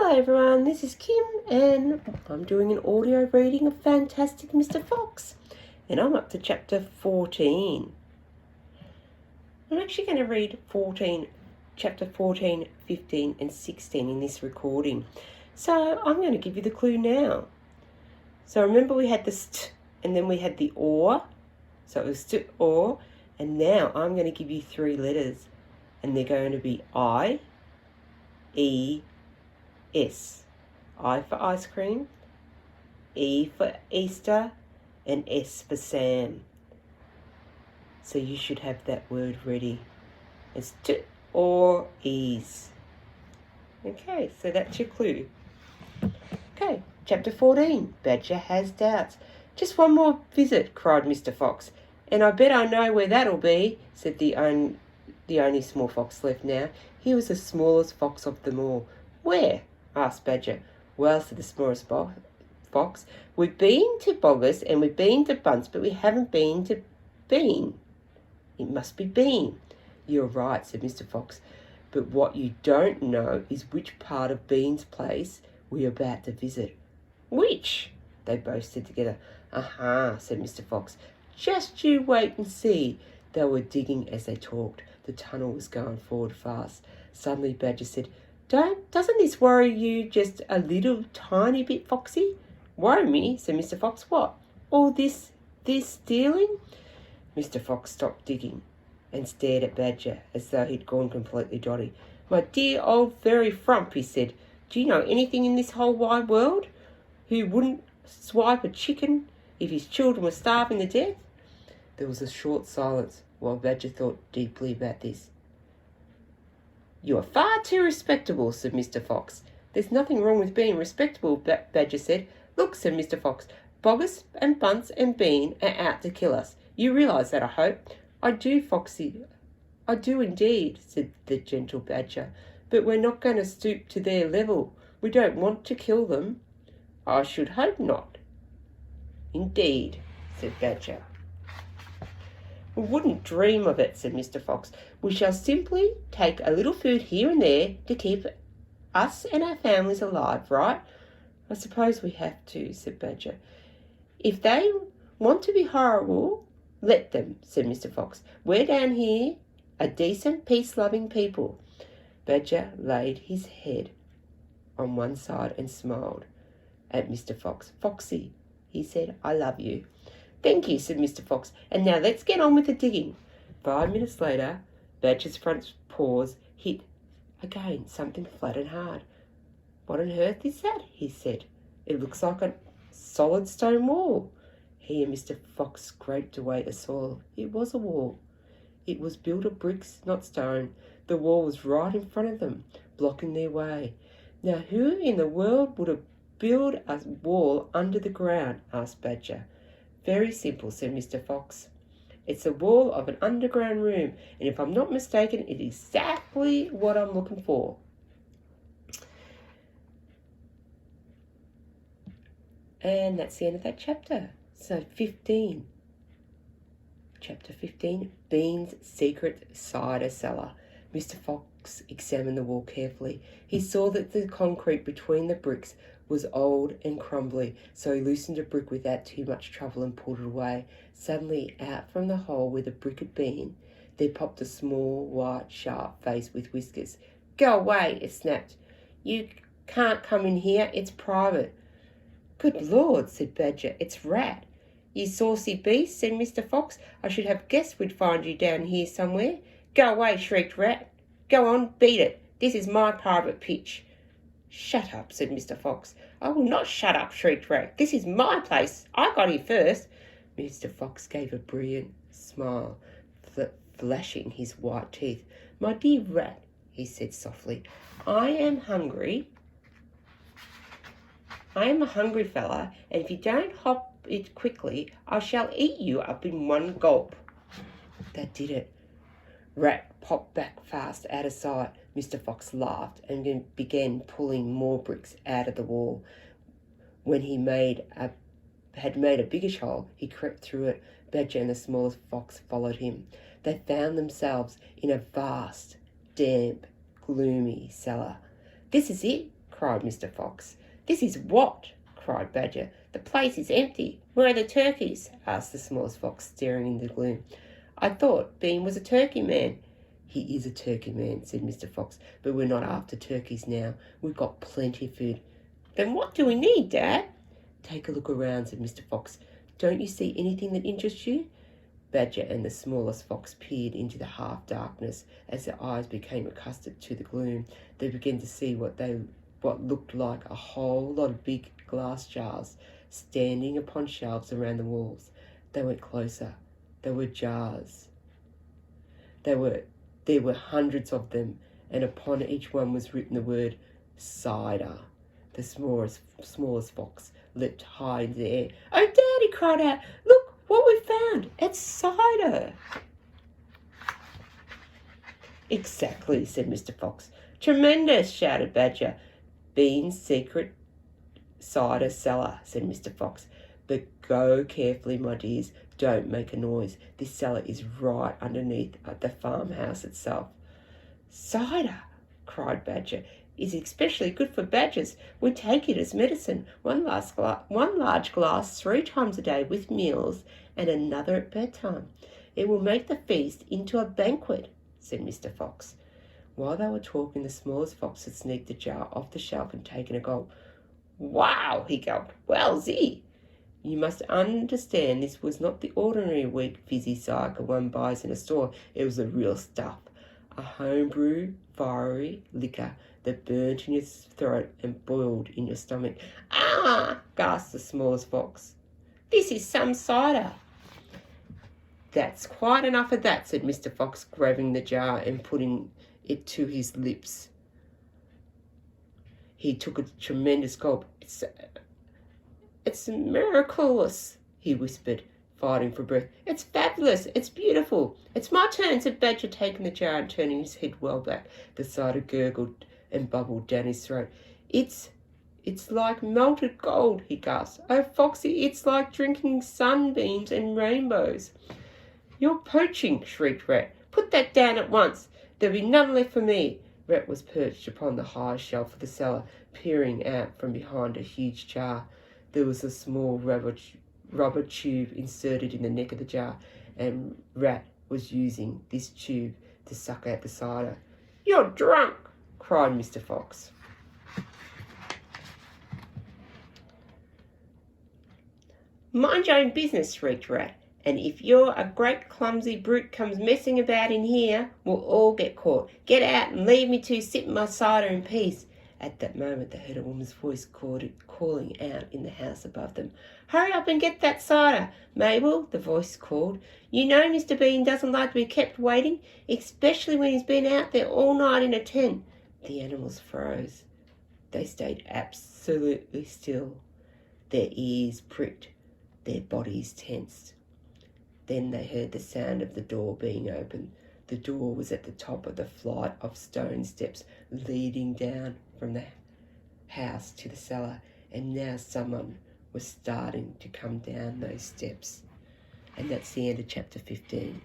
Hello everyone, this is Kim and I'm doing an audio reading of Fantastic Mr. Fox and I'm up to chapter 14. I'm actually going to read chapter 14, 15 and 16 in this recording. So I'm going to give you the clue now. So remember we had the st and then we had the or. So it was st, or, and now I'm going to give you three letters and they're going to be I, E, S. I for ice cream, E for Easter, and S for Sam. So you should have that word ready. It's t or ease. Okay, so that's your clue. Okay, chapter 14. Badger has doubts. Just one more visit, cried Mr. Fox. And I bet I know where that'll be, said the only small fox left now. He was the smallest fox of them all. Where? Asked Badger. Well, said the smallest fox, we've been to Boggis and we've been to Bunce, but we haven't been to Bean. It must be Bean. You're right, said Mr. Fox, but what you don't know is which part of Bean's place we're about to visit. Which? They both said together. Aha, said Mr. Fox. Just you wait and see. They were digging as they talked. The tunnel was going forward fast. Suddenly Badger said, Doesn't this worry you just a little tiny bit, Foxy? Worry me, said Mr. Fox. What? All this stealing? Mr. Fox stopped digging and stared at Badger as though he'd gone completely dotty. My dear old furry frump, he said, do you know anything in this whole wide world who wouldn't swipe a chicken if his children were starving to death? There was a short silence while Badger thought deeply about this. You are far too respectable, said Mr. Fox. There's nothing wrong with being respectable, Badger said. Look, said Mr. Fox, Boggis and Bunce and Bean are out to kill us. You realise that, I hope. I do, Foxy. I do indeed, said the gentle Badger. But we're not going to stoop to their level. We don't want to kill them. I should hope not. Indeed, said Badger. We wouldn't dream of it, said Mr. Fox. We shall simply take a little food here and there to keep us and our families alive, right? I suppose we have to, said Badger. If they want to be horrible, let them, said Mr. Fox. We're down here a decent, peace-loving people. Badger laid his head on one side and smiled at Mr. Fox. Foxy, he said, I love you. Thank you, said Mr. Fox. And now let's get on with the digging. 5 minutes later, Badger's front paws hit again something flat and hard. What on earth is that? He said. It looks like a solid stone wall. He and Mr. Fox scraped away the soil. It was a wall. It was built of bricks, not stone. The wall was right in front of them, blocking their way. Now, who in the world would have built a wall under the ground? Asked Badger. Very simple, said Mr. Fox. It's the wall of an underground room, and if I'm not mistaken, it's exactly what I'm looking for. And that's the end of that chapter. So 15. Chapter 15, Bean's Secret Cider Cellar. Mr. Fox examined the wall carefully. He saw that the concrete between the bricks was old and crumbly, so he loosened a brick without too much trouble and pulled it away. Suddenly, out from the hole where the brick had been, there popped a small, white, sharp face with whiskers. Go away, it snapped. You can't come in here, it's private. Good Lord, said Badger, it's Rat. You saucy beast, said Mr. Fox. I should have guessed we'd find you down here somewhere. Go away, shrieked Rat. Go on, beat it. This is my private pitch. Shut up, said Mr. Fox. I will not shut up, shrieked Rat. This is my place. I got here first. Mr. Fox gave a brilliant smile, flashing his white teeth. My dear Rat, he said softly, I am hungry. I am a hungry fella, and if you don't hop it quickly, I shall eat you up in one gulp. That did it. Rat popped back fast out of sight. Mr. Fox laughed and began pulling more bricks out of the wall. When he had made a biggish hole, he crept through it. Badger and the smallest fox followed him. They found themselves in a vast, damp, gloomy cellar. This is it, cried Mr. Fox. "This is what?" cried Badger. "The place is empty. Where are the turkeys?" asked the smallest fox, staring in the gloom. "I thought Bean was a turkey man." "He is a turkey man," said Mr. Fox, "but we're not after turkeys now. We've got plenty of food." "Then what do we need, Dad?" "Take a look around," said Mr. Fox. "Don't you see anything that interests you?" Badger and the smallest fox peered into the half-darkness. As their eyes became accustomed to the gloom, they began to see what looked like a whole lot of big glass jars standing upon shelves around the walls. They went closer. They were jars. There were hundreds of them, and upon each one was written the word cider. The smallest fox leapt high into the air. "Oh, Dad," he cried out, "look what we found! It's cider!" "Exactly," said Mr. Fox. "Tremendous!" shouted Badger. "Bean's secret cider cellar," said Mr. Fox. "But go carefully, my dears. Don't make a noise. This cellar is right underneath the farmhouse itself." "Cider," cried Badger, "is especially good for badgers. We take it as medicine. One large glass 3 times a day with meals, and another at bedtime. It will make the feast into a banquet," said Mr. Fox. While they were talking, the smallest fox had sneaked a jar off the shelf and taken a gulp. "Wow!" he gulped. "Wowsy!" You must understand this was not the ordinary weak fizzy cider one buys in a store. It was the real stuff. A homebrew, fiery liquor that burnt in your throat and boiled in your stomach. "Ah!" gasped the smallest fox. "This is some cider." "That's quite enough of that," said Mr. Fox, grabbing the jar and putting it to his lips. He took a tremendous gulp. It's miraculous," he whispered, fighting for breath. "It's fabulous. It's beautiful." "It's my turn," said Badger, taking the jar and turning his head well back. The cider gurgled and bubbled down his throat. It's like melted gold," he gasped. "Oh, Foxy, it's like drinking sunbeams and rainbows." "You're poaching," shrieked Rat. "Put that down at once. There'll be none left for me." Rat was perched upon the high shelf of the cellar, peering out from behind a huge jar. There was a small rubber tube inserted in the neck of the jar, and Rat was using this tube to suck out the cider. "You're drunk!" cried Mr. Fox. "Mind your own business," shrieked Rat. "And if you're a great clumsy brute comes messing about in here, we'll all get caught. Get out and leave me to sip my cider in peace." At that moment they heard a woman's voice calling out in the house above them. "Hurry up and get that cider, Mabel," the voice called. "You know Mr. Bean doesn't like to be kept waiting, especially when he's been out there all night in a tent." The animals froze. They stayed absolutely still. Their ears pricked, their bodies tensed. Then they heard the sound of the door being opened. The door was at the top of the flight of stone steps leading down from the house to the cellar, and now someone was starting to come down those steps. And that's the end of chapter 15.